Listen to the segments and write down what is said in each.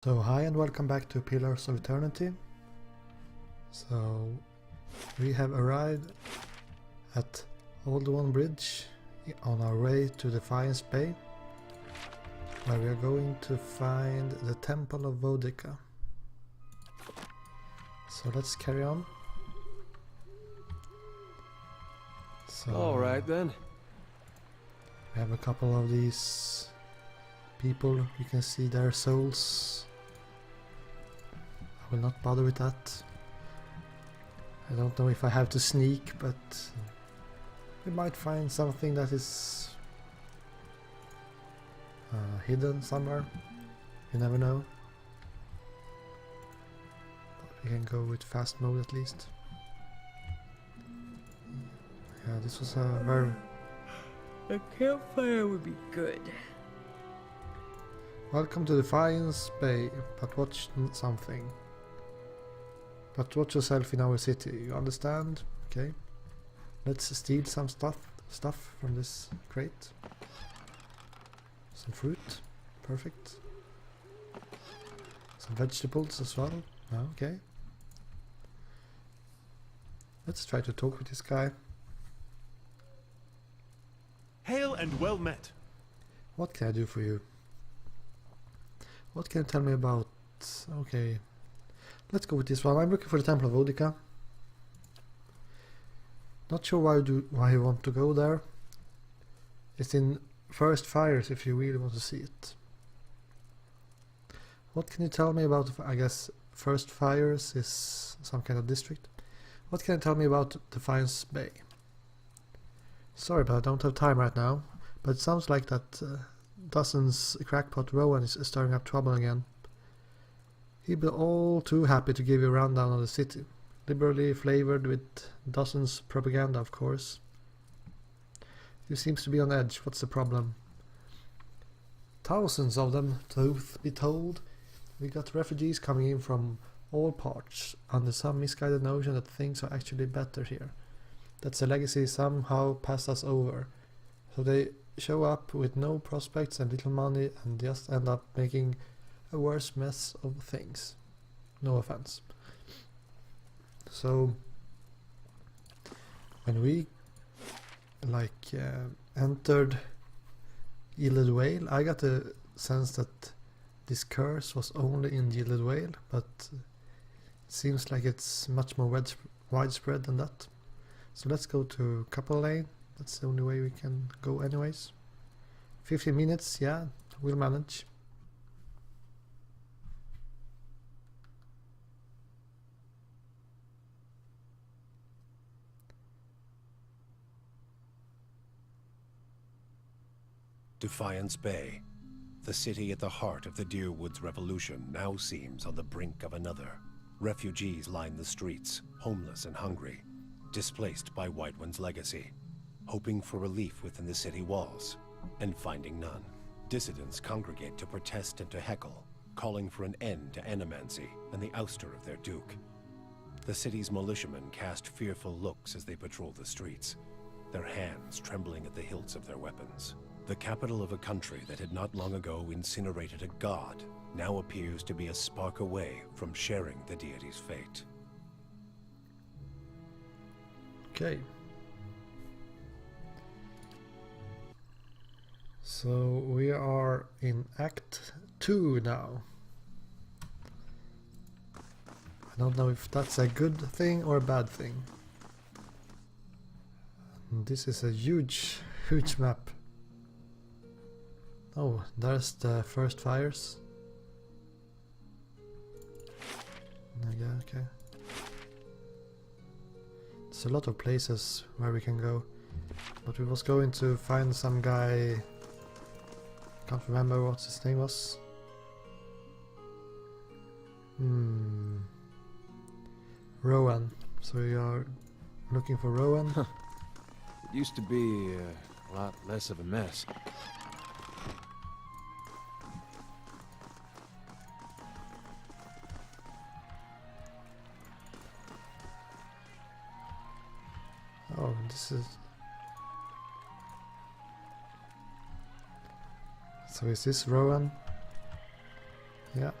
So hi and welcome back to Pillars of Eternity. So we have arrived at Old One Bridge on our way to Defiance Bay, where we are going to find the Temple of Vodica. So let's carry on. So Alright then. we have a couple of these people, you can see their souls. I will not bother with that. I don't know if I have to sneak, but we might find something that is hidden somewhere. You never know. But we can go with fast mode at least. Yeah, this was a very... A campfire would be good. Welcome to Defiance Bay, but watch something. But watch yourself in our city, you understand? Okay. Let's steal some stuff from this crate. Some fruit. Perfect. Some vegetables as well. Okay. Let's try to talk with this guy. Hail and well met. What can I do for you? What can you tell me about... Okay. Let's go with this one. I'm looking for the Temple of Vodica. Not sure why you want to go there. It's in First Fires if you really want to see it. What can you tell me about... I guess First Fires is some kind of district. What can you tell me about Defiance Bay? Sorry, but I don't have time right now. But it sounds like that Dozens crackpot Rowan is stirring up trouble again. He'd be all too happy to give you a rundown of the city, liberally flavored with Dozens propaganda, of course. He seems to be on edge. What's the problem? Thousands of them, truth be told. We got refugees coming in from all parts, under some misguided notion that things are actually better here. That's a legacy somehow passed us over. So they show up with no prospects and little money and just end up making a worse mess of things. No offense. So when we entered Gilded Whale, I got the sense that this curse was only in Gilded Whale, but it seems like it's much more widespread than that. So let's go to Couple Lane. That's the only way we can go anyways. 15 minutes, yeah, we'll manage. Defiance Bay. The city at the heart of the Deerwoods Revolution now seems on the brink of another. Refugees line the streets, homeless and hungry, displaced by White One's legacy, hoping for relief within the city walls, and finding none. Dissidents congregate to protest and to heckle, calling for an end to animancy and the ouster of their duke. The city's militiamen cast fearful looks as they patrol the streets, their hands trembling at the hilts of their weapons. The capital of a country that had not long ago incinerated a god now appears to be a spark away from sharing the deity's fate. Okay. So we are in Act 2 now. I don't know if that's a good thing or a bad thing. And this is a huge map. Oh, there's the First Fires. Yeah, okay. There's a lot of places where we can go. But we was going to find some guy... Can't remember what his name was. Rowan. So we are looking for Rowan. It used to be a lot less of a mess. Oh, this is... So is this Rowan? Yeah.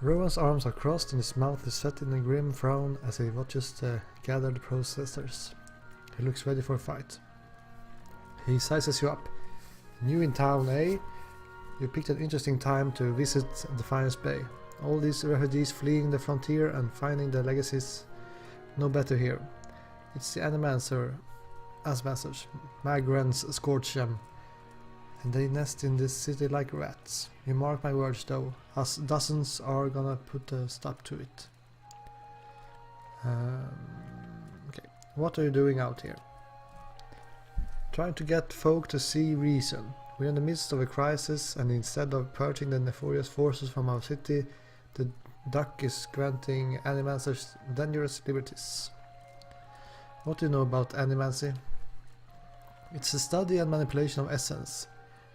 Rowan's arms are crossed and his mouth is set in a grim frown as he watches the gathered processors. He looks ready for a fight. He sizes you up. New in town, eh? You picked an interesting time to visit Defiance Bay. All these refugees fleeing the frontier and finding their legacies no better here. It's the Animancers, Magran's scorch them, and they nest in this city like rats. You mark my words though, us dozens are gonna put a stop to it. Okay, what are you doing out here? Trying to get folk to see reason. We're in the midst of a crisis, and instead of purging the nefarious forces from our city, the duck is granting Animancers dangerous liberties. What do you know about Animancy? It's the study and manipulation of essence,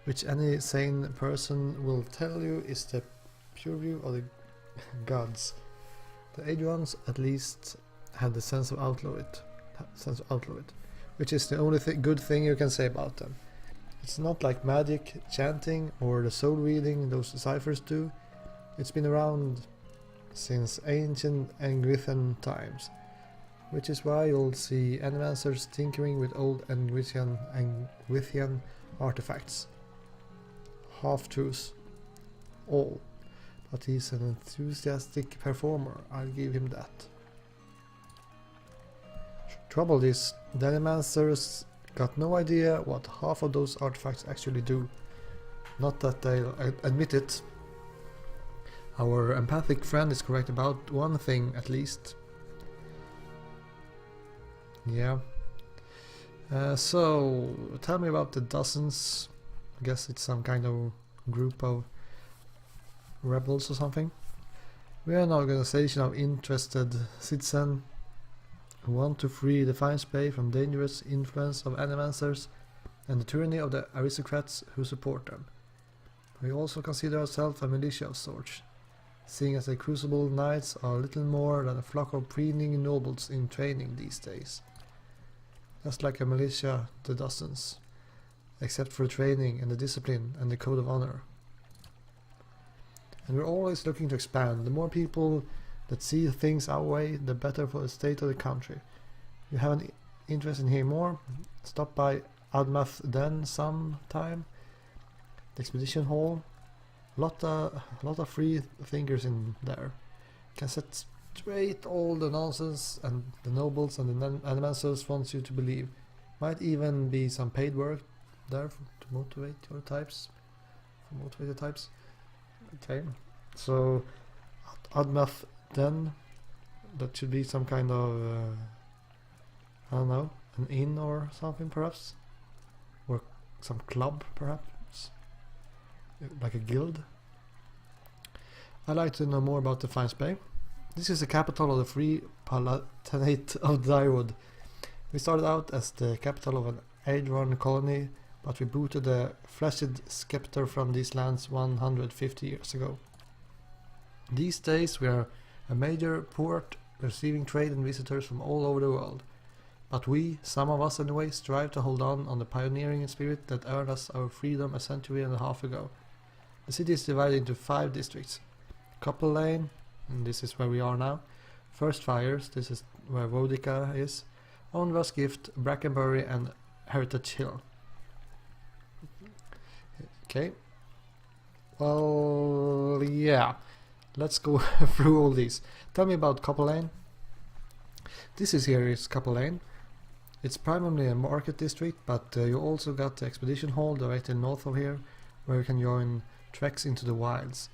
which any sane person will tell you is the purview of the gods. The aged ones at least had the sense of outlaw it, which is the only good thing you can say about them. It's not like magic, chanting, or the soul reading those ciphers do. It's been around since ancient Angrithian times, which is why you'll see Animancers tinkering with old Angrithian artifacts. Half-truths. All. But he's an enthusiastic performer, I'll give him that. Trouble is, the Animancers got no idea what half of those artifacts actually do. Not that they'll admit it. Our empathic friend is correct about one thing at least. Yeah. So, tell me about the dozens. I guess it's some kind of group of rebels or something. We are an organization of interested citizens who want to free Defiance Bay from dangerous influence of Animancers and the tyranny of the aristocrats who support them. We also consider ourselves a militia of sorts, seeing as the Crucible Knights are little more than a flock of preening nobles in training these days. Just like a militia, the dozens, except for the training and the discipline and the code of honor. And we're always looking to expand. The more people that see things our way, the better for the state of the country. If you have an interest in hearing more, stop by Admath Den sometime. The expedition hall. Lot of free thinkers in there. Can set straight all the nonsense and the nobles and the Animancers wants you to believe. Might even be some paid work there to motivate your types. Okay, so Admath Den, that should be some kind of I don't know, an inn or something perhaps, or some club perhaps, like a guild. I'd like to know more about Defiance Bay. This is the capital of the Free Palatinate of Dyrwood. We started out as the capital of an Aedron colony, but we booted the fleshed scepter from these lands 150 years ago. These days we are a major port receiving trade and visitors from all over the world. But we, some of us anyway, strive to hold on the pioneering spirit that earned us our freedom a century and a half ago. The city is divided into 5 districts. Couple Lane, and this is where we are now. First Fires, this is where Vodica is. Onvar's Gift, Brackenbury and Heritage Hill. Okay. Well, yeah. Let's go through all these. Tell me about Couple Lane. This is Couple Lane. It's primarily a market district, but you also got the expedition hall directly north of here, where you can join treks into the wilds.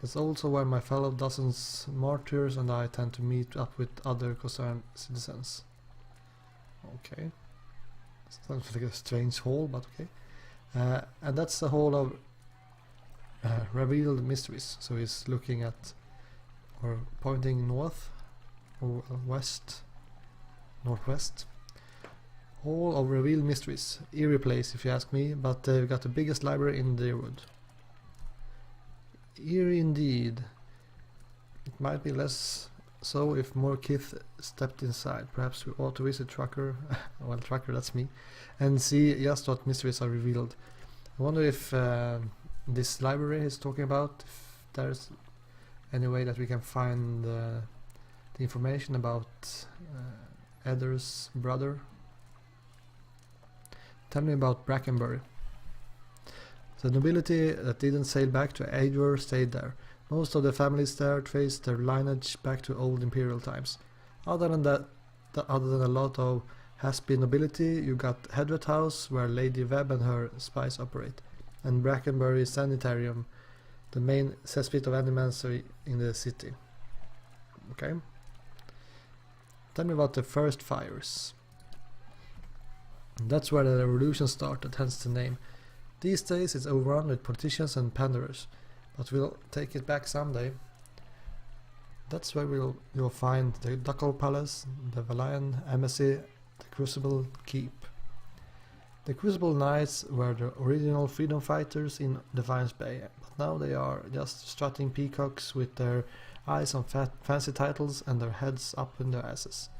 That's also where my fellow dozens martyrs and I tend to meet up with other concerned citizens. Okay. Sounds like a strange hall, but okay. And that's the hall of revealed mysteries. So he's looking at, or pointing north, or northwest. Hall of revealed mysteries. Eerie place if you ask me, but they've got the biggest library in Dyrwood. Eerie indeed. It might be less so if more kith stepped inside. Perhaps we ought to visit Trucker, well Trucker that's me, and see just what mysteries are revealed. I wonder if this library is talking about, if there's any way that we can find the information about Eddar's brother? Tell me about Brackenbury. The nobility that didn't sail back to Eivor stayed there. Most of the families there traced their lineage back to old imperial times. Other than a lot of has-been nobility, you got Hedret House, where Lady Webb and her spies operate, and Brackenbury Sanitarium, the main cesspit of animancy in the city. Okay. Tell me about the first fires. That's where the revolution started, hence the name. These days it's overrun with politicians and panderers, but we'll take it back someday. That's where you'll find the Ducal Palace, the Valayan Embassy, the Crucible Keep. The Crucible Knights were the original freedom fighters in Defiance Bay, but now they are just strutting peacocks with their eyes on fancy titles and their heads up in their asses.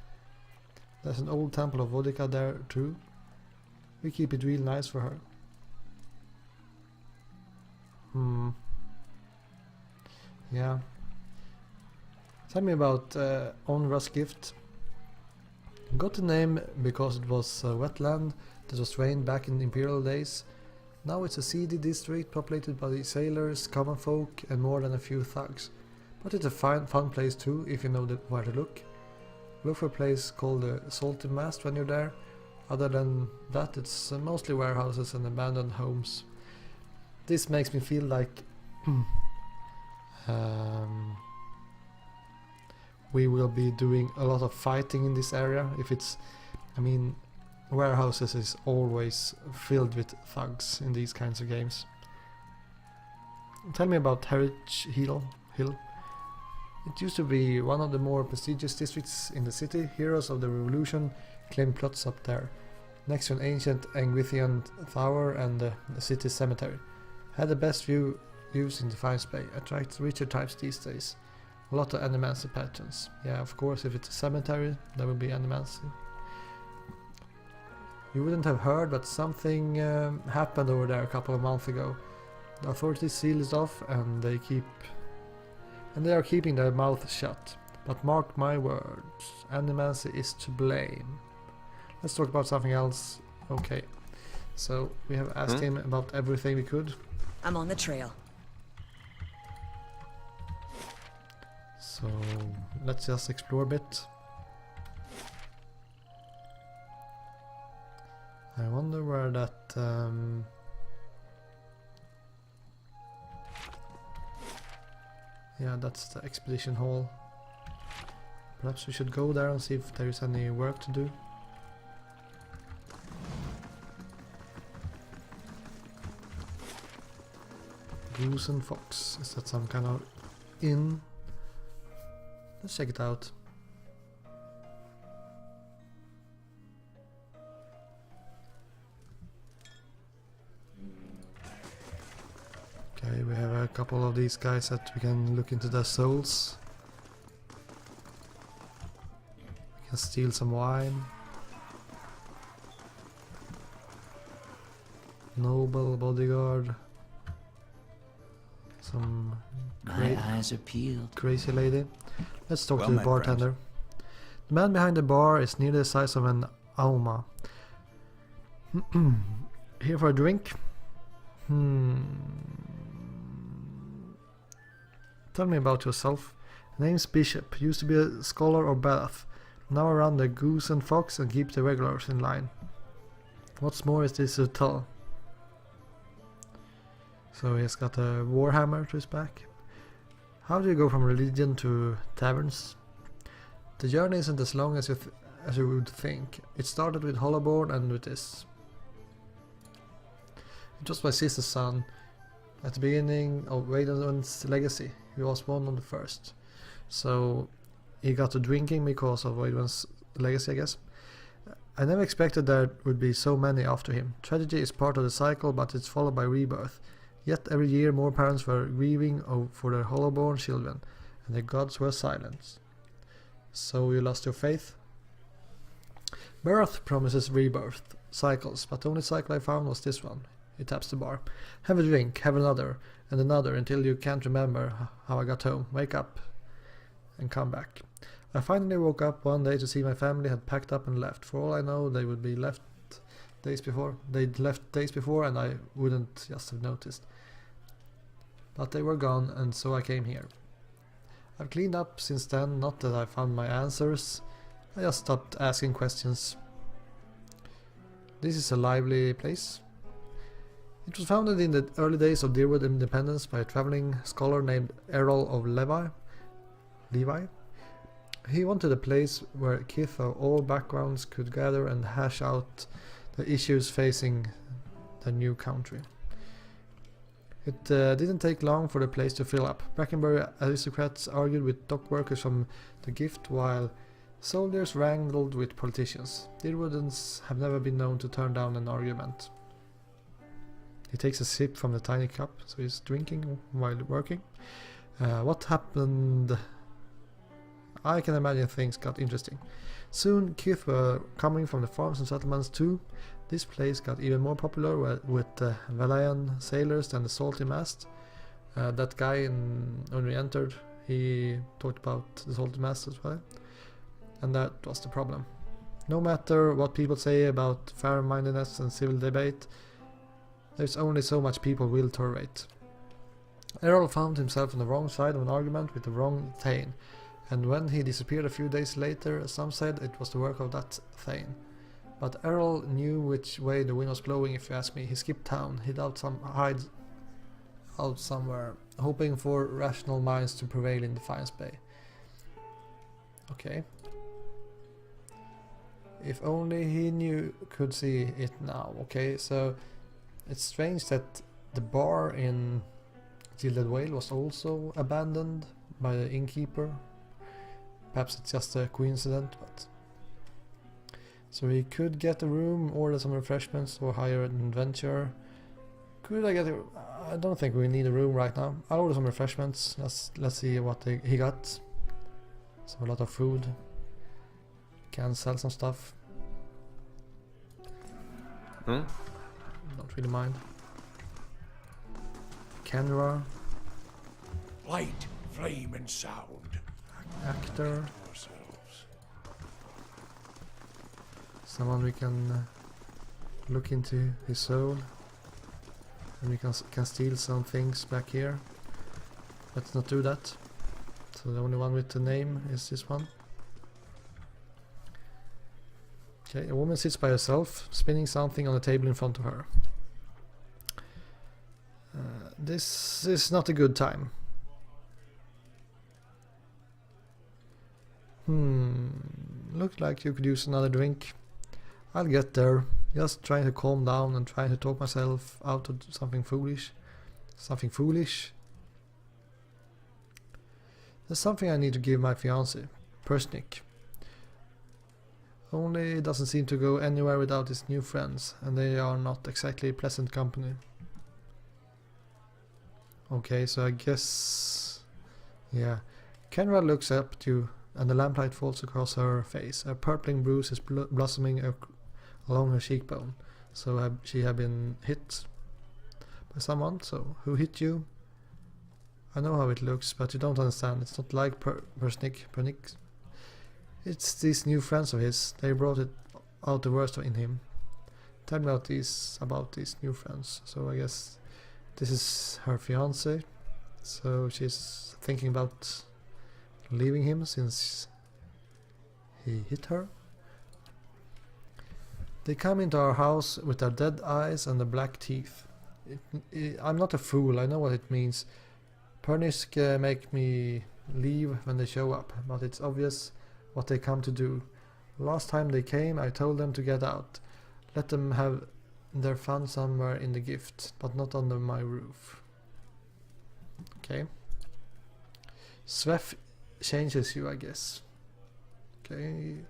There's an old temple of Vodika there too. We keep it real nice for her. Yeah. Tell me about Onra's gift. Got the name because it was a wetland that was drained back in imperial days. Now it's a seedy district populated by sailors, common folk and more than a few thugs. But it's a fun place too, if you know where to look. Look for a place called the Salty Mast when you're there. Other than that, it's mostly warehouses and abandoned homes. This makes me feel like we will be doing a lot of fighting in this area. If it's, I mean, warehouses is always filled with thugs in these kinds of games. Tell me about Heritage Hill. It used to be one of the more prestigious districts in the city. Heroes of the Revolution claimed plots up there, next to an ancient Angwithian tower and the city cemetery. Had the best views in Defiance Bay, attracts richer types these days. A lot of animancy patterns. Yeah, of course, if it's a cemetery, there will be animancy. You wouldn't have heard, but something happened over there a couple of months ago. The authorities sealed it off, and they are keeping their mouth shut. But mark my words, animancy is to blame. Let's talk about something else. Okay, so we have asked him about everything we could. I'm on the trail. So let's just explore a bit. I wonder where that yeah, that's the expedition hall. Perhaps we should go there and see if there is any work to do. Goose and Fox, is that some kind of inn? Let's check it out. Okay, we have a couple of these guys that we can look into their souls. We can steal some wine. Noble bodyguard. Some My eyes are peeled. crazy lady. Let's talk Well to the met, bartender. The man behind the bar is nearly the size of an Auma. Here for a drink? Tell me about yourself. Name's Bishop. Used to be a scholar or bath. Now I run the Goose and Fox and keep the regulars in line. What's more is this to tell? So he's got a warhammer to his back. How do you go from religion to taverns? The journey isn't as long as you would think. It started with Hollowborn and with this. It was my sister's son. At the beginning of Waden's legacy, he was one of the first. So he got to drinking because of Waden's legacy, I guess. I never expected there would be so many after him. Tragedy is part of the cycle, but it's followed by rebirth. Yet every year more parents were grieving for their Hollowborn children, and the gods were silent. So you lost your faith? Birth promises rebirth cycles, but the only cycle I found was this one. He taps the bar. Have a drink, have another, and another until you can't remember how I got home. Wake up and come back. I finally woke up one day to see my family had packed up and left. For all I know, they would be left days before. They'd left days before and I wouldn't just have noticed. But they were gone, and so I came here. I've cleaned up since then, not that I found my answers. I just stopped asking questions. This is a lively place. It was founded in the early days of Deerwood independence by a traveling scholar named Errol of Levi. He wanted a place where kith of all backgrounds could gather and hash out the issues facing the new country. It didn't take long for the place to fill up. Brackenbury aristocrats argued with dock workers from the Gift, while soldiers wrangled with politicians. Deerwoodans have never been known to turn down an argument. He takes a sip from the tiny cup, so he's drinking while working. What happened? I can imagine things got interesting. Soon kith were coming from the farms and settlements too. This place got even more popular with the Valayan sailors and the salty mast. That guy, when we entered, he talked about the salty mast as well. And that was the problem. No matter what people say about fair-mindedness and civil debate, there's only so much people will tolerate. Errol found himself on the wrong side of an argument with the wrong Thane, and when he disappeared a few days later, some said it was the work of that Thane. But Errol knew which way the wind was blowing, if you ask me. He skipped town, hid out somewhere, hoping for rational minds to prevail in Defiance Bay. Okay. If only he could see it now. Okay, so it's strange that the bar in Gilded Whale was also abandoned by the innkeeper. Perhaps it's just a coincidence, but... So we could get a room, order some refreshments, or hire an adventurer. Could I get a... I don't think we need a room right now. I'll order some refreshments. Let's see what he got. So a lot of food. Can sell some stuff. Don't really mind. Camera. Light, flame, and sound. Actor. Someone we can look into his soul. And we can steal some things back here. Let's not do that. So the only one with the name is this one. Okay, a woman sits by herself, spinning something on the table in front of her. This is not a good time. Looks like you could use another drink. I'll get there. Just trying to calm down and trying to talk myself out of something foolish. Something foolish. There's something I need to give my fiancé, Persnick. Only it doesn't seem to go anywhere without his new friends, and they are not exactly pleasant company. Okay, so I guess... Yeah. Kenra looks up at you, and the lamplight falls across her face. A purpling bruise is blossoming along her cheekbone. So she had been hit by someone. So who hit you? I know how it looks, but you don't understand. It's not like Persnick. It's these new friends of his. They brought it out the worst in him. Tell me about these new friends. So I guess this is her fiance. So she's thinking about leaving him since he hit her. They come into our house with their dead eyes and the black teeth. I'm not a fool, I know what it means. Pernisk make me leave when they show up, but it's obvious what they come to do. Last time they came, I told them to get out. Let them have their fun somewhere in the Gift, but not under my roof. Okay. Svef changes you, I guess. Okay.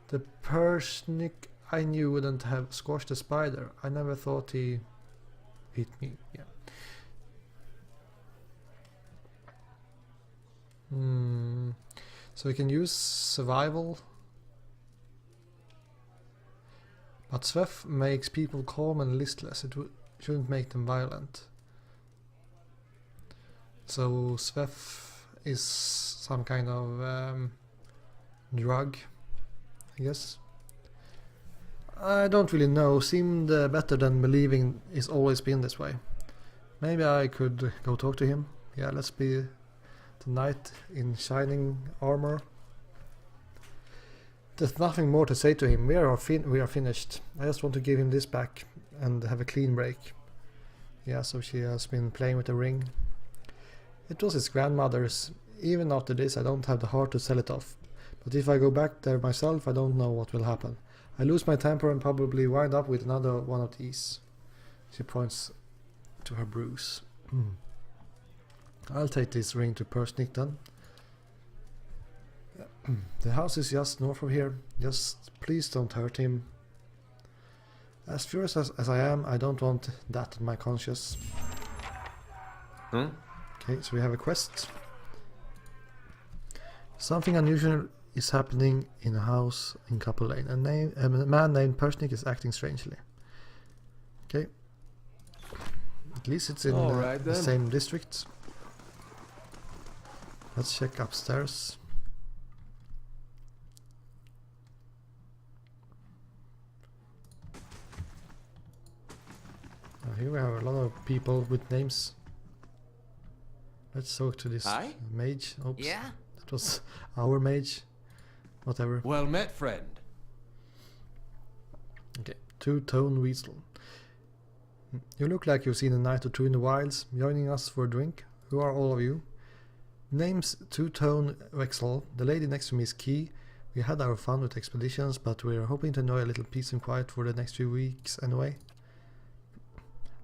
The Persnick I knew wouldn't have squashed the spider. I never thought he hit me. Yeah. So we can use survival. But Svef makes people calm and listless. shouldn't make them violent. So Svef is some kind of drug, I guess. I don't really know. Seemed better than believing it's always been this way. Maybe I could go talk to him. Yeah, let's be the knight in shining armor. There's nothing more to say to him. We are finished. I just want to give him this back and have a clean break. Yeah, so she has been playing with the ring. It was his grandmother's. Even after this, I don't have the heart to sell it off. But if I go back there myself, I don't know what will happen. I lose my temper and probably wind up with another one of these. She points to her bruise. I'll take this ring to Persnick then. The house is just north of here. Just please don't hurt him. As furious as I am, I don't want that in my conscience. Okay, so we have a quest. Something unusual is happening in a house in Couple Lane. A man named Persnick is acting strangely. Okay. At least it's in the same district. Let's check upstairs. Here we have a lot of people with names. Let's talk to this mage. Oops. Yeah? That was our mage. Whatever. Well met, friend. Okay. Two-Tone Weasel. You look like you've seen a night or two in the wilds, joining us for a drink. Who are all of you? Name's Two-Tone Weasel. The lady next to me is Key. We had our fun with expeditions, but we're hoping to enjoy a little peace and quiet for the next few weeks anyway.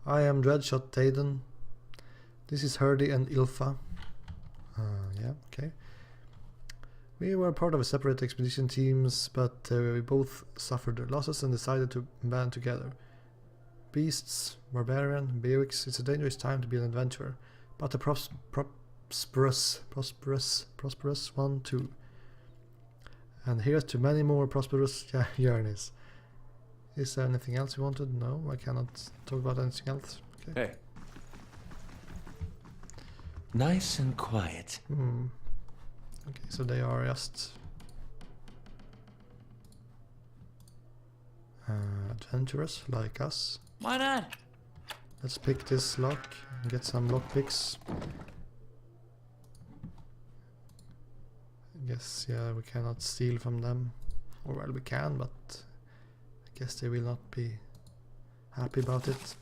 I am Dreadshot Taden. This is Herdy and Ilfa. Yeah, okay. We were part of a separate expedition teams, but we both suffered losses and decided to band together. Beasts, barbarian, Beowix, it's a dangerous time to be an adventurer, but a prosperous one too. And here's to many more prosperous journeys. Is there anything else you wanted? No, I cannot talk about anything else. Okay. Hey. Nice and quiet. Okay, so they are just adventurers like us. Why not? Let's pick this lock and get some lock picks. I guess, yeah, we cannot steal from them. Or well, we can, but I guess they will not be happy about it.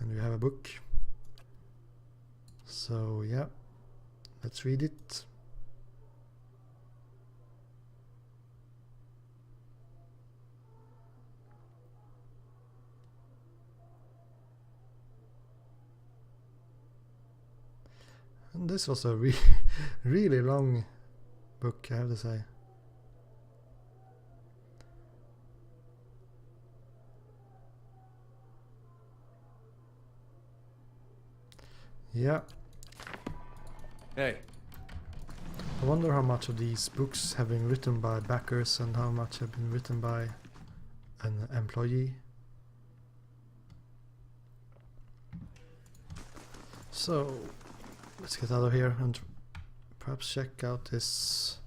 And we have a book. So, yeah. Let's read it. And this was a really long book, I have to say. Yeah. Hey. I wonder how much of these books have been written by backers and how much have been written by an employee. So, let's get out of here and perhaps check out this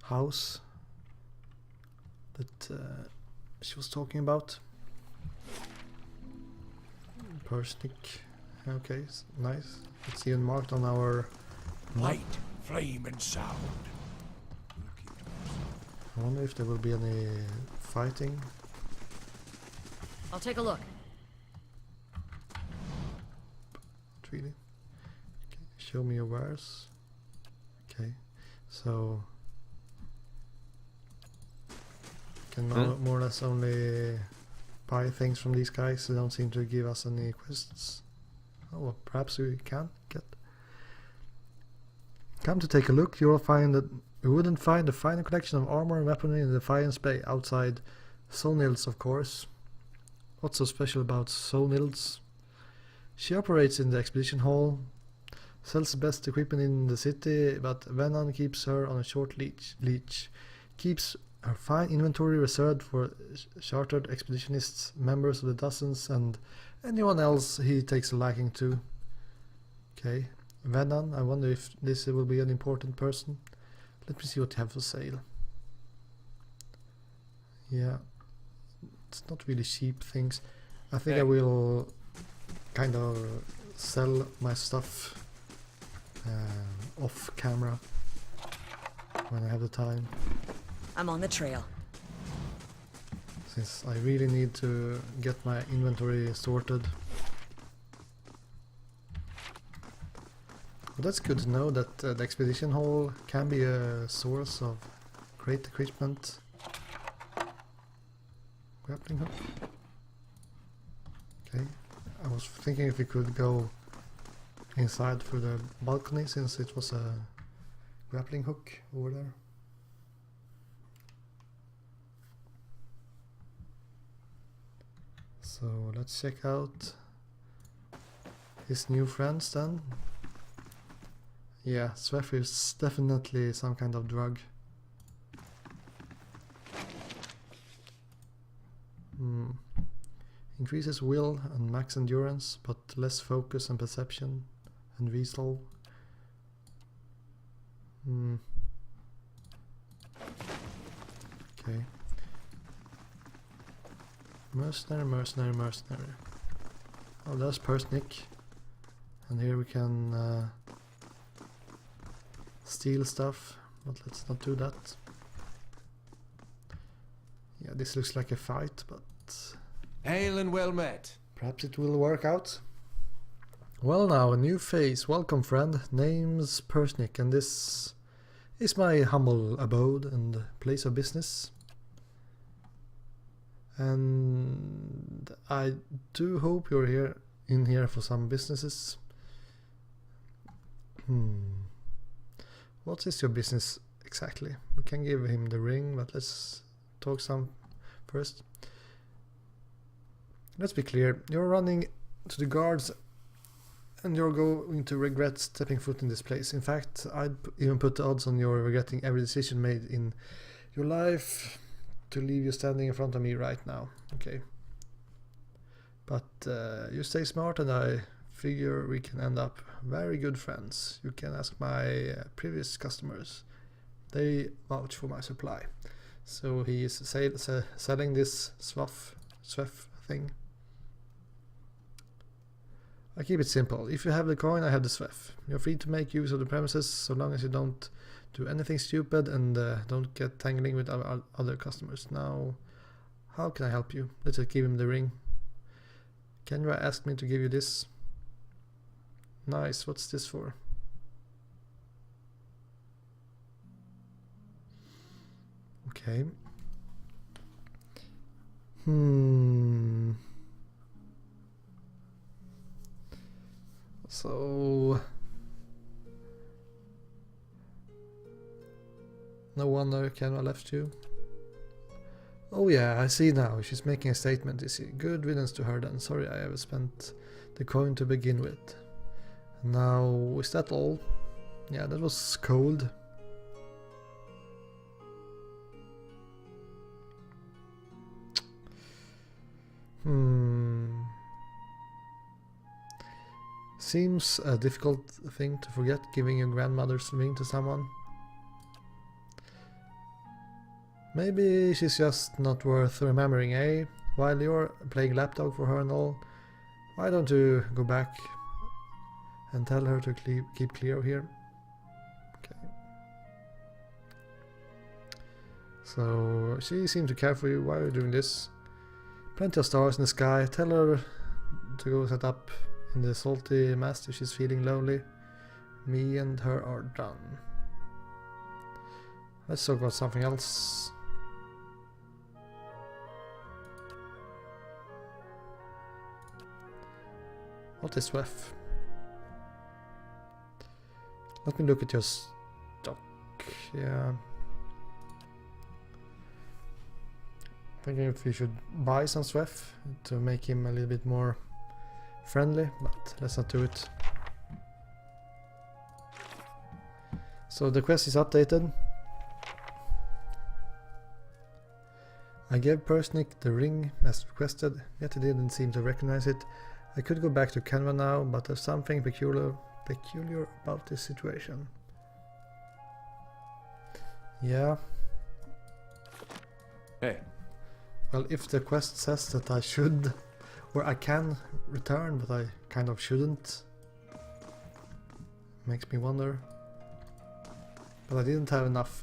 house that she was talking about. Persnick. Okay, nice. It's even marked on our map. Light, flame, and sound. I wonder if there will be any fighting. I'll take a look. Not really. Okay, show me your wares. Okay, so can more or less only buy things from these guys. They don't seem to give us any quests. Oh, well, perhaps we can get. Come to take a look. You will find that you wouldn't find a finer collection of armor and weaponry in the Defiance Bay outside Sonil's, of course. What's so special about Sonil's? She operates in the expedition hall, sells the best equipment in the city, but Venan keeps her on a short leash. Keeps Our fine inventory reserved for chartered expeditionists, members of the dozens, and anyone else he takes a liking to. Okay. Venan, I wonder if this will be an important person. Let me see what you have for sale. Yeah. It's not really cheap things. I think I will kind of sell my stuff off camera when I have the time, I'm on the trail. since I really need to get my inventory sorted. But that's good to know that the expedition hall can be a source of great equipment. Grappling hook. Okay, I was thinking if we could go inside through the balcony, since it was a grappling hook over there. So let's check out his new friends then. Yeah, Sweff is definitely some kind of drug. Increases will and max endurance, but less focus and perception and resolve. Okay. Mercenary, mercenary, mercenary. Oh, that's Persnick. And here we can steal stuff, but let's not do that. Yeah, this looks like a fight, but Hail and well met. perhaps it will work out. Well now, a new face. Welcome friend. Name's Persnick, and this is my humble abode and place of business. And I do hope you're in here for some businesses. What is your business exactly? We can give him the ring, but let's talk some first. Let's be clear, you're running to the guards and you're going to regret stepping foot in this place. In fact, I'd even put the odds on you're regretting every decision made in your life to leave you standing in front of me right now. Okay. But you stay smart, and I figure we can end up very good friends. You can ask my previous customers. They vouch for my supply. So he is selling this Sweff thing. I keep it simple. If you have the coin, I have the Sweff. You're free to make use of the premises so long as you don't do anything stupid and don't get tangling with our other customers. Now, how can I help you? Let's just give him the ring. Kenra asked me to give you this. Nice, what's this for? Okay. So no wonder Kenra left you. Oh yeah, I see now. She's making a statement, is she? Good riddance to her then. Sorry I ever spent the coin to begin with. Now, is that all? Yeah, that was cold. Seems a difficult thing to forget, giving your grandmother's ring to someone. Maybe she's just not worth remembering, eh? While you're playing lapdog for her and all, why don't you go back and tell her to keep clear of here? Okay. So, she seemed to care for you. Why are you doing this? Plenty of stars in the sky. Tell her to go set up in the salty mast if she's feeling lonely. Me and her are done. Let's talk about something else. What is Sweff? Let me look at your stock. Yeah. Thinking if we should buy some Sweff to make him a little bit more friendly, but let's not do it. So the quest is updated. I gave Persnick the ring as requested, yet he didn't seem to recognize it. I could go back to Canva now, but there's something peculiar about this situation. Yeah. Hey. Well, if the quest says that I should, or I can return, but I kind of shouldn't, makes me wonder. But I didn't have enough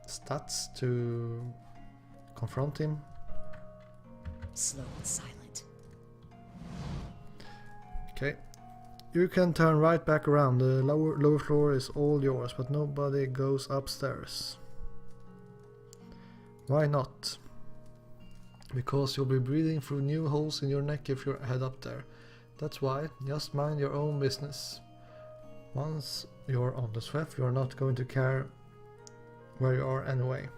stats to confront him. Slow and silent. Okay. You can turn right back around. The lower floor is all yours, but nobody goes upstairs. Why not? Because you'll be breathing through new holes in your neck if you head up there. That's why. Just mind your own business. Once you're on the swift, you're not going to care where you are anyway.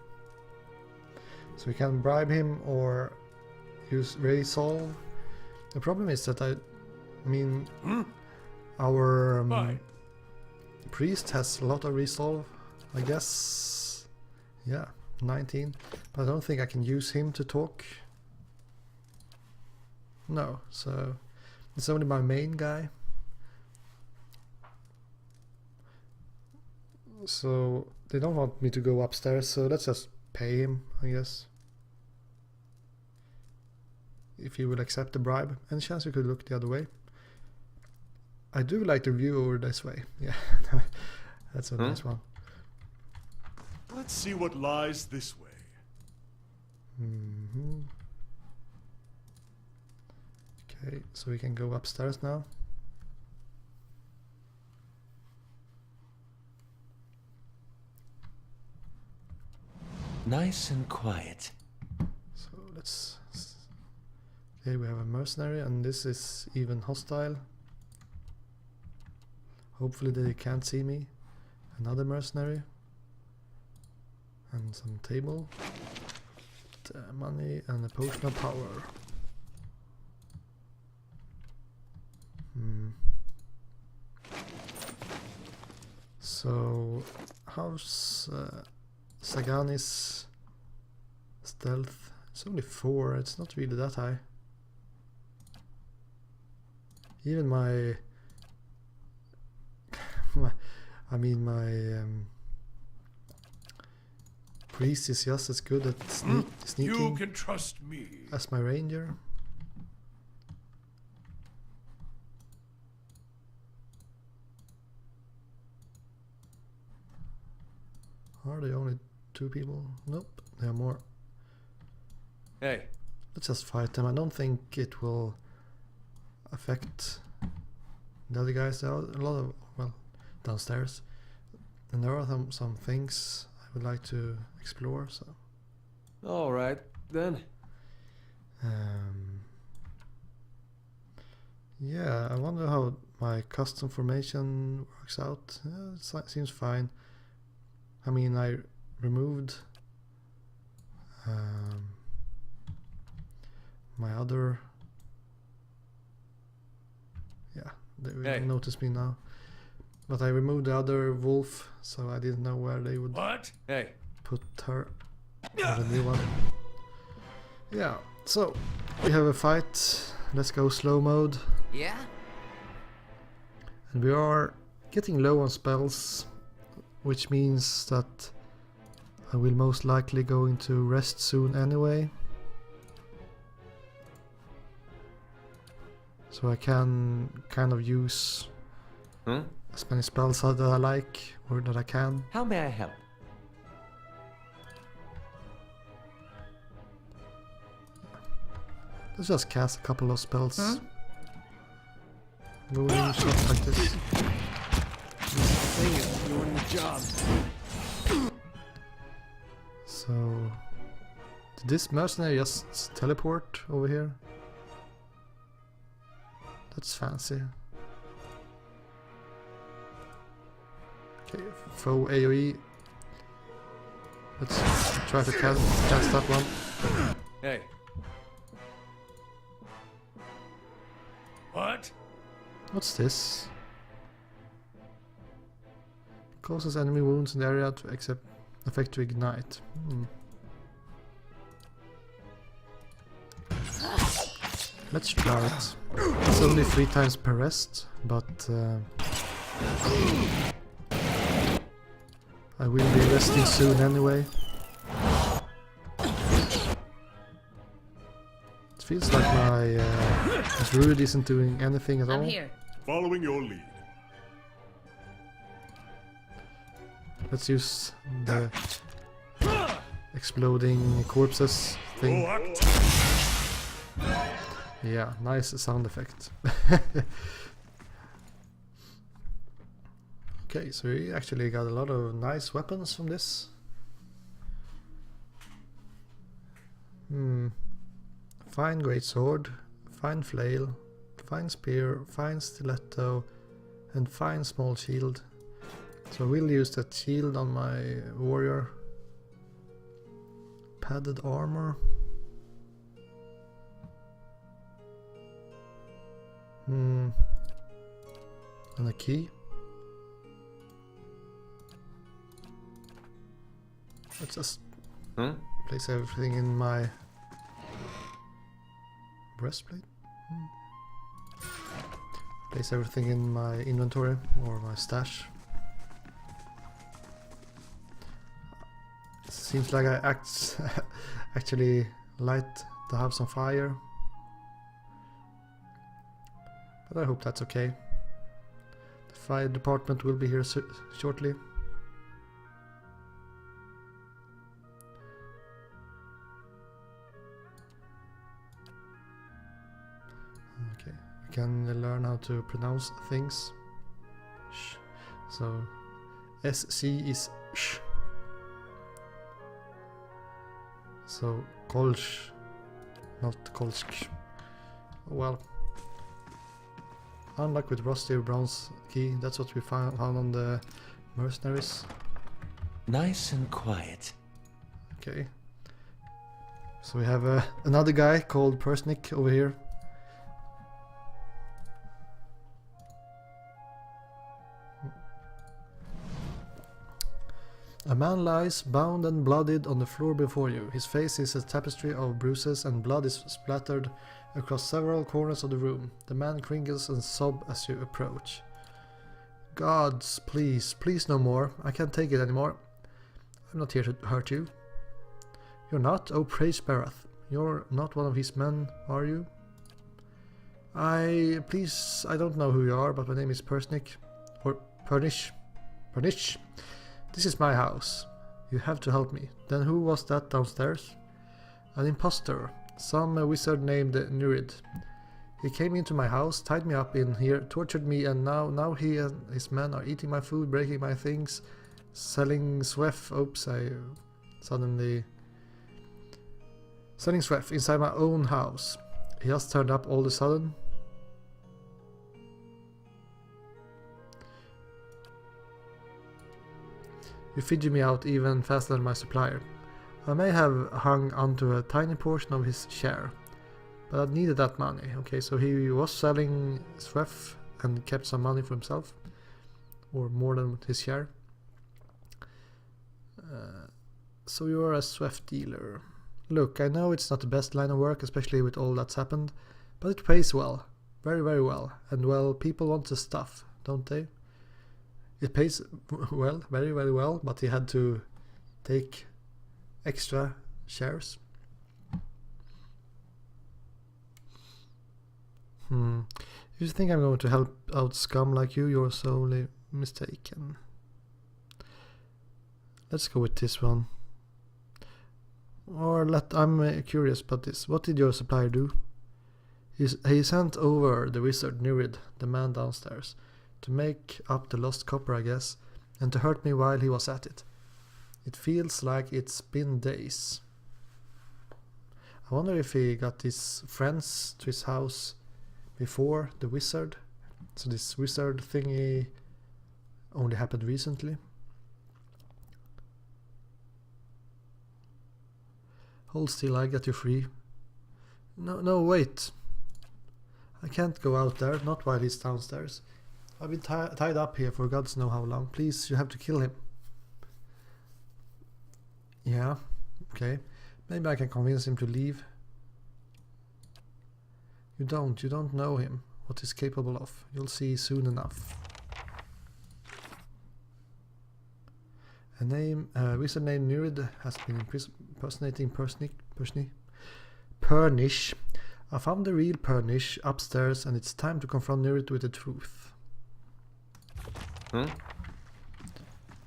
So we can bribe him or use resolve. The problem is that our priest has a lot of resolve, I guess. Yeah, 19. But I don't think I can use him to talk. No, so it's only my main guy. So they don't want me to go upstairs, so let's just pay him, I guess. If he will accept the bribe. Any chance we could look the other way? I do like the view over this way. Yeah, that's a nice one. Let's see what lies this way. Okay, so we can go upstairs now. Nice and quiet. So let's... Okay, we have a mercenary and this is even hostile. Hopefully they can't see me. Another mercenary. And some table. Money and a potion of power. So, how's Sagani's stealth? It's only 4, it's not really that high. Even my priest is just as good at sneaking You can trust me. as my ranger. Are they only 2 people? Nope, there are more. Hey. Let's just fight them. I don't think it will affect the other guys. There are a lot of, well, downstairs. And there are some things I would like to explore, so... Alright, then. Yeah, I wonder how my custom formation works out. Yeah, it seems fine. I mean, I removed my other... Yeah, they will notice me now. But I removed the other wolf, so I didn't know where they would put her. The new one. Yeah, so we have a fight. Let's go slow mode. Yeah? And we are getting low on spells, which means that I will most likely go into rest soon anyway. So I can kind of use as many spells that I like, or that I can. How may I help? Let's just cast a couple of spells. Go in shots like this. Thing is doing the job. So, did this mercenary just teleport over here? That's fancy. Okay, foe AoE. Let's try to cast that one. Hey. What? What's this? Causes enemy wounds in the area to effect to ignite. Let's try it. It's only 3 times per rest, but I will be resting soon anyway. It feels like my druid isn't doing anything at all. I'm here. Following your lead. Let's use the exploding corpses thing. Yeah, nice sound effect. Okay, so we actually got a lot of nice weapons from this. Fine greatsword, fine flail, fine spear, fine stiletto, and fine small shield. So I will use that shield on my warrior. Padded armor. And a key. Let's just place everything in my breastplate. Place everything in my inventory or my stash. Seems like I actually like to have some fire. But I hope that's okay. The fire department will be here shortly. Okay, we can learn how to pronounce things. Sh. So SC is sh. So Kolsch, not Kolsk. Well, unlike with rusty bronze key, that's what we found on the mercenaries. Nice and quiet. Okay. So we have another guy called Persnick over here. A man lies bound and bloodied on the floor before you. His face is a tapestry of bruises and blood is splattered across several corners of the room. The man crinkles and sobs as you approach. Gods, please, please no more. I can't take it anymore. I'm not here to hurt you. You're not? Oh, praise Barath. You're not one of his men, are you? I don't know who you are, but my name is Persnick. Or Pernish. Pernish. This is my house. You have to help me. Then who was that downstairs? An impostor. Some wizard named Nurid. He came into my house, tied me up in here, tortured me, and now he and his men are eating my food, breaking my things, selling Swef. Oops, I suddenly... Selling Swef inside my own house. He just turned up all of a sudden. You fidget me out even faster than my supplier. I may have hung onto a tiny portion of his share, but I needed that money. Okay, so he was selling Swef and kept some money for himself, or more than his share. So you are a Swef dealer. Look, I know it's not the best line of work, especially with all that's happened, but it pays well. Very, very well. And well, people want the stuff, don't they? It pays well, very, very well, but he had to take extra shares. If you think I'm going to help out scum like you, you're sorely mistaken. Let's go with this one. I'm curious about this. What did your supplier do? He sent over the wizard Nurid, the man downstairs, to make up the lost copper, I guess, and to hurt me while he was at it. It feels like it's been days. I wonder if he got his friends to his house before the wizard. So this wizard thingy only happened recently. Hold still, I get you free. No, wait. I can't go out there, not while he's downstairs. I've been tied up here for gods know how long. Please, you have to kill him. Yeah, okay. Maybe I can convince him to leave. You don't know him, what he's capable of. You'll see soon enough. A wizard named Nurid has been impersonating Pernish. I found the real Pernish upstairs, and it's time to confront Nurid with the truth.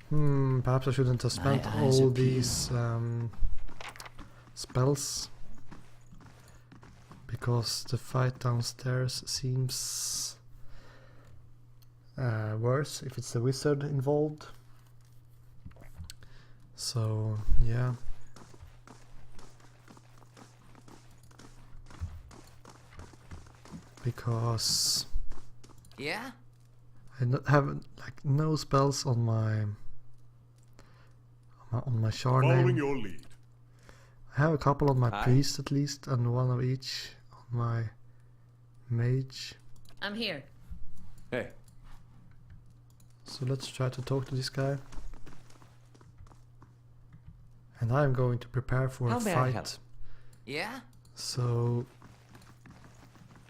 Perhaps I shouldn't have spent all these spells, because the fight downstairs seems worse if it's a wizard involved. So yeah. Because Yeah? I have like no spells on my Shar Following name. your lead. I have a couple on my Aye. priest at least, and one of each on my mage. I'm here. Hey. So let's try to talk to this guy. And I'm going to prepare for How a may I help? fight. Yeah? So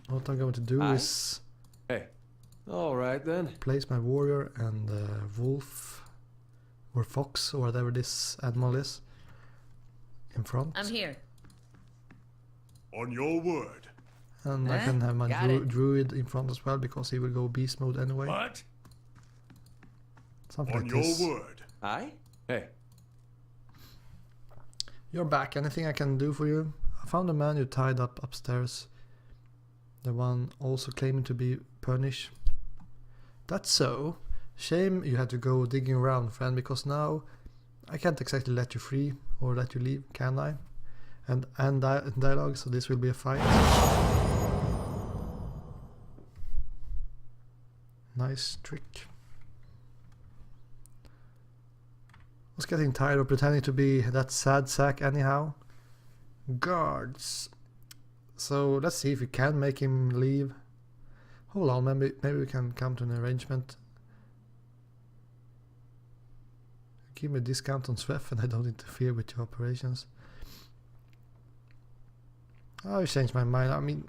what I'm going to do Aye. is Hey. All right then. place my warrior and wolf or fox or whatever this animal is in front. I'm here. On your word. And I can have my Got it. druid in front as well, because he will go beast mode anyway. What? Something On like your this. word. Aye? Hey. You're back. Anything I can do for you? I found a man you tied up upstairs. The one also claiming to be Pernish. That's so. Shame you had to go digging around, friend, because now I can't exactly let you free or let you leave, can I? And dialogue, so this will be a fight. Nice trick. I was getting tired of pretending to be that sad sack anyhow. Guards. So let's see if we can make him leave. Hold on, maybe we can come to an arrangement. Give me a discount on Swef and I don't interfere with your operations. I've changed my mind. I mean,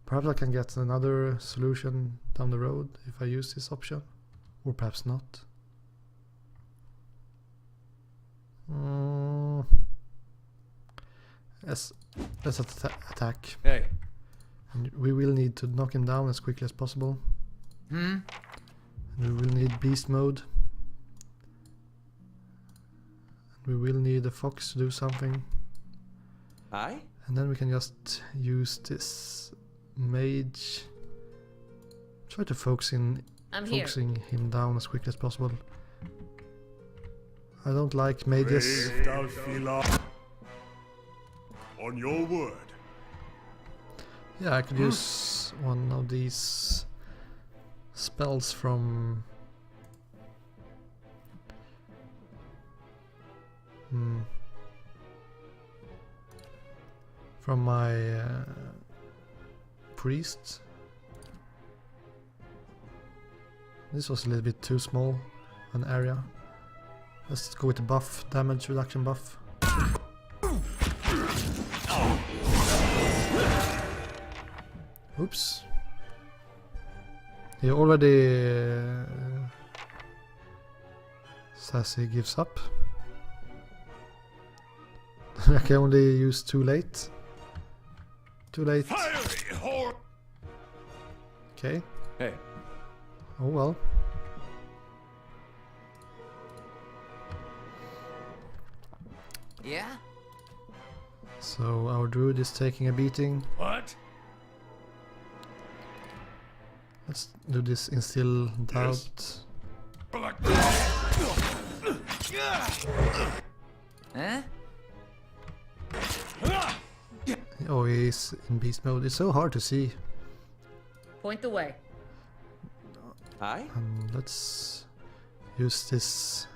perhaps I can get another solution down the road if I use this option. Or perhaps not. Let's attack. Hey. And we will need to knock him down as quickly as possible. And we will need beast mode. And we will need a fox to do something. Aye? And then we can just use this mage. Try to focusing him down as quickly as possible. I don't like mages. Brave Dalfila. On your word. Yeah, I could use one of these spells from my priest. This was a little bit too small an area. Let's go with the buff, damage reduction buff. Oops. He already says he gives up. I can only use too late. Too late. Okay. Hey. Oh well. Yeah? So our druid is taking a beating. What? Let's do this instill doubt. Huh? Oh, he's in beast mode. It's so hard to see. Point the way. Aye? Let's use this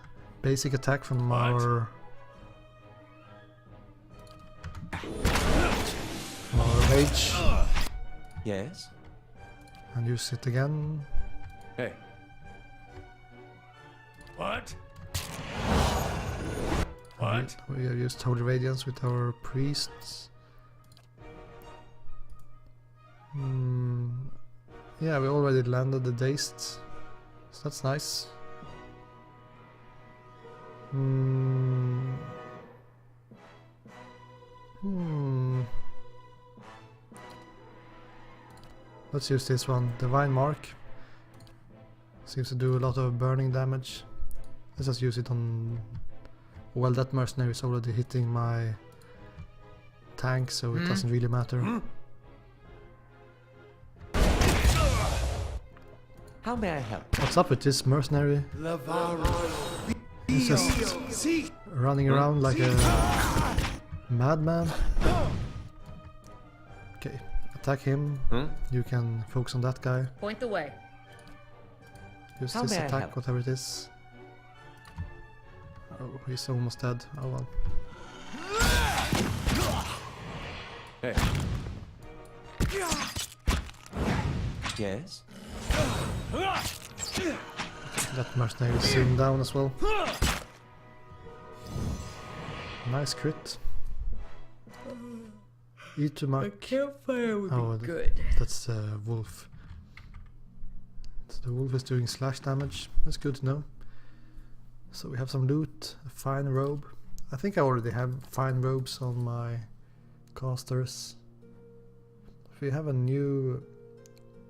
basic attack from What? our mage Yes? and use it again. Hey. What? And we have used Holy Radiance with our priests. Yeah, we already landed the Dazed, so that's nice. Let's use this one, Divine Mark. Seems to do a lot of burning damage. Let's just use it on... Well, that mercenary is already hitting my tank, so it doesn't really matter. How may I help? What's up with this mercenary? He's just running around like a madman. Okay, attack him. You can focus on that guy. Point the way. Use How this may I attack, help? whatever it is. Oh, he's almost dead. Oh well. Hey. Yes? That mercenary is soon down as well. Nice crit. Itumak. Campfire would Oh, good. that's the wolf. So the wolf is doing slash damage. That's good to know. So we have some loot, a fine robe. I think I already have fine robes on my casters. If we have a new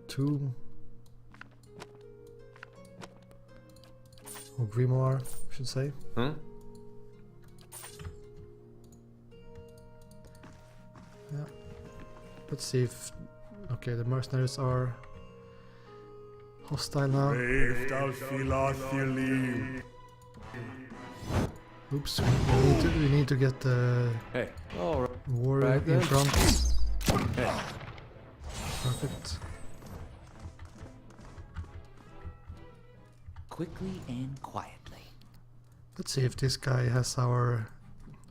tomb or grimoire, I should say. Yeah. Let's see if... Okay, the mercenaries are hostile now. Oops, we need to get the Hey. All right. warrior Right in then. front. Hey. Perfect. Quickly and quietly. Let's see if this guy has our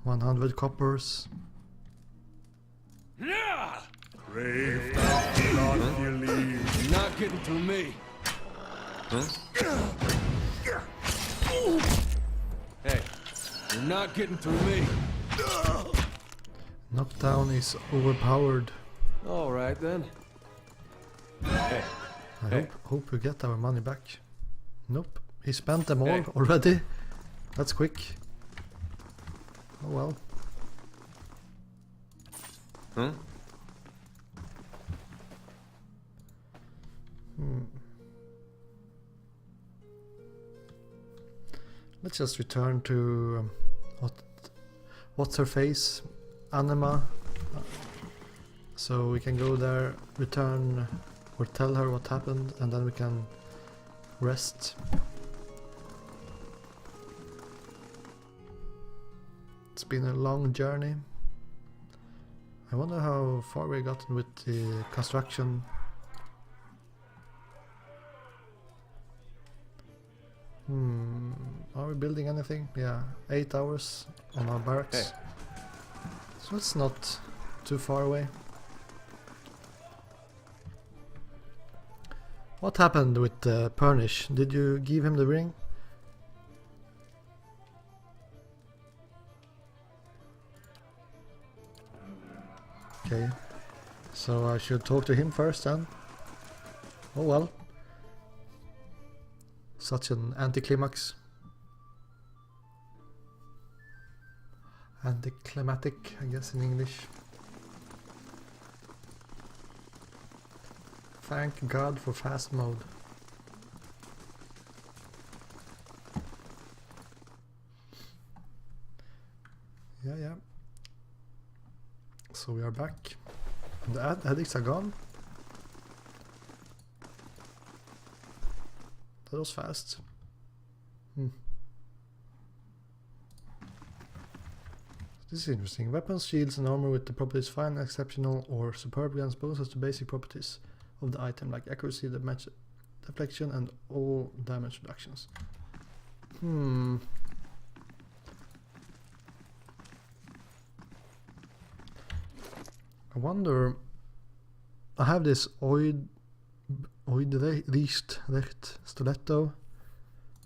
100 coppers. Brave thou not believe. You're not getting through me. Hey. You're not getting through me. Knockdown is overpowered. All right then. Hey. I Hey. hope we get our money back. Nope, he spent them all Hey. already. That's quick. Oh well. Let's just return to what's her face, Anima, so we can go there, return or tell her what happened, and then we can rest. It's been a long journey. I wonder how far we gotten with the construction. Are we building anything? Yeah, 8 hours on our barracks. Hey. So it's not too far away. What happened with Purnish? Did you give him the ring? Okay, so I should talk to him first then. Oh well. Such an anticlimax. Anticlimactic, I guess in English. Thank God for fast mode. Yeah. So we are back. The addicts are gone. That was fast. This is interesting. Weapons, shields and armor with the properties fine, exceptional or superb against both as the basic properties of the item, like accuracy, damage, deflection and all damage reductions. I wonder... I have this Recht stiletto.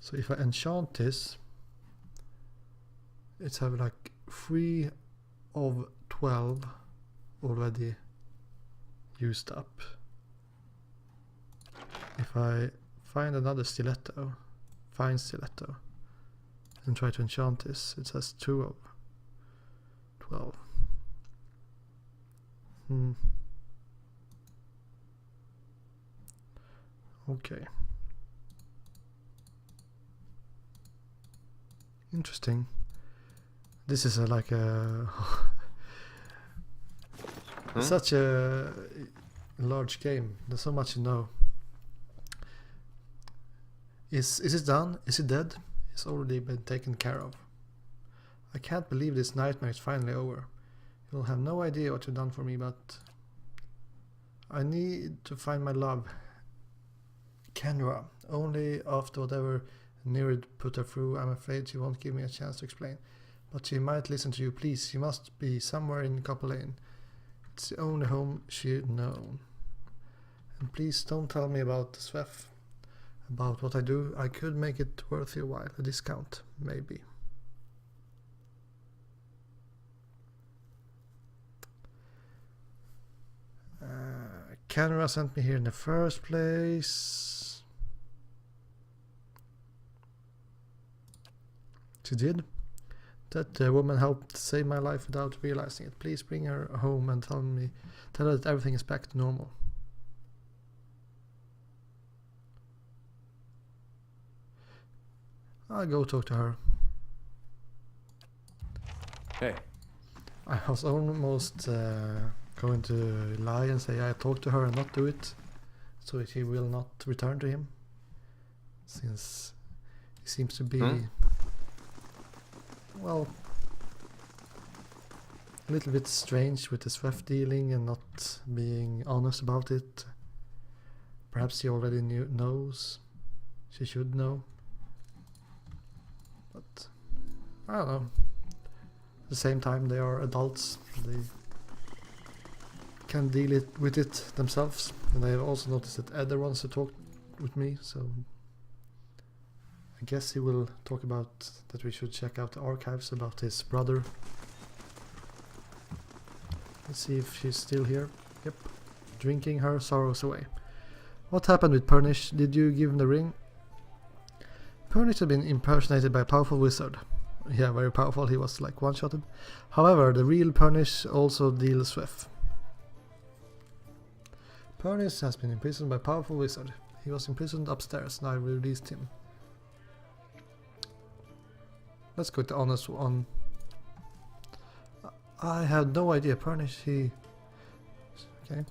So if I enchant this, it's have like 3 of 12 already used up. if I find another stiletto, fine stiletto, and try to enchant this, it says 2 of 12. Okay. Interesting. This is like a such a large game. There's so much to know. Is it done? Is it dead? It's already been taken care of. I can't believe this nightmare is finally over. You'll have no idea what you've done for me, but I need to find my love, Kenra. Only after whatever Nerid put her through, I'm afraid she won't give me a chance to explain. But she might listen to you. Please, she must be somewhere in Copper Lane. It's the only home she'd known. And please don't tell me about the Swef. About what I do. I could make it worth your while. A discount, maybe. Kenra sent me here in the first place. She did. That woman helped save my life without realizing it. Please bring her home and tell her that everything is back to normal. I'll go talk to her. Hey. I was almost going to lie and say I talked to her and not do it, so that he will not return to him, since he seems to be well, a little bit strange with his theft dealing and not being honest about it. Perhaps he already knows. She should know. But I don't know. At the same time, they are adults. They can deal with it themselves. And I have also noticed that Eder wants to talk with me, so I guess he will talk about that we should check out the archives about his brother. Let's see if she's still here. Yep. Drinking her sorrows away. What happened with Purnish? Did you give him the ring? Purnish had been impersonated by a powerful wizard. Yeah, very powerful. He was like one-shotted. However, the real Purnish also deals Swift. Purnish has been imprisoned by a powerful wizard. He was imprisoned upstairs and I released him. Let's go with the honest one. I had no idea. Purnish, he... Okay.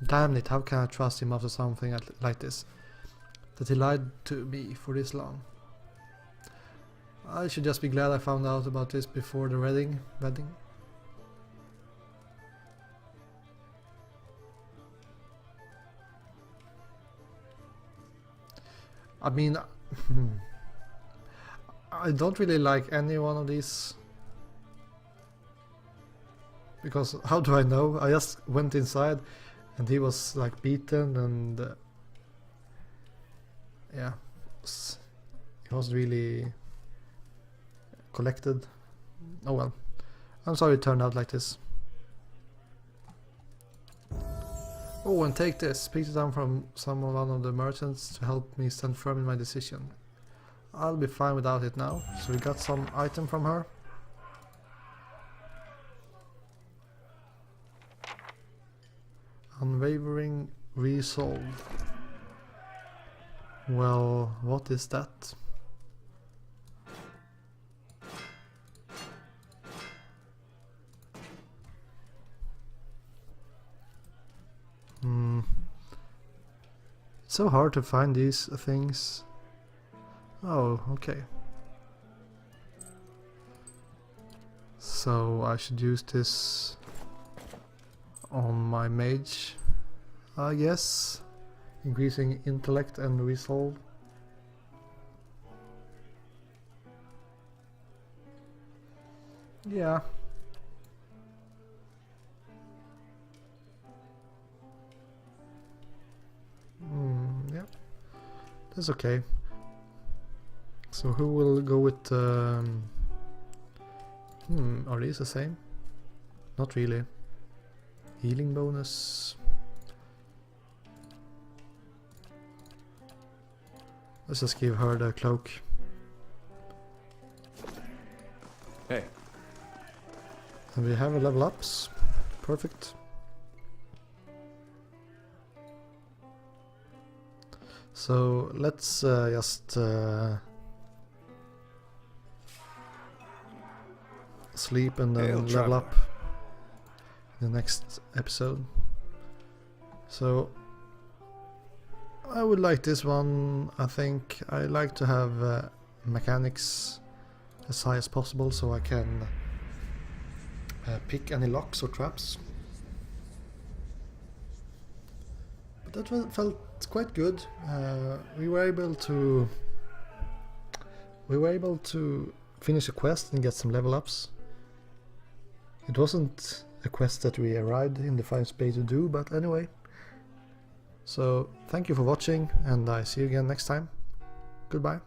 Damn it, how can I trust him after something like this? That he lied to me for this long. I should just be glad I found out about this before the wedding. I mean, I don't really like any one of these. Because how do I know? I just went inside and he was like beaten and yeah, he was really collected. Oh well, I'm sorry it turned out like this. Oh, and take this. Speak it down from one of the merchants to help me stand firm in my decision. I'll be fine without it now. So we got some item from her. Unwavering resolve. Well, what is that? It's so hard to find these things. Oh, okay. So I should use this on my mage, I guess. Increasing intellect and resolve. Yeah. Yeah. That's okay. So who will go with are these the same? Not really. Healing bonus. Let's just give her the cloak. Hey, And we have a level ups. Perfect. So let's just sleep and then Hail, level traveler. up in the next episode. So I would like this one. I think I like to have mechanics as high as possible so I can pick any locks or traps. But that felt quite good. We were able to finish a quest and get some level ups. It wasn't a quest that we arrived in the Defiance Bay to do, but anyway. So thank you for watching, and I see you again next time. Goodbye.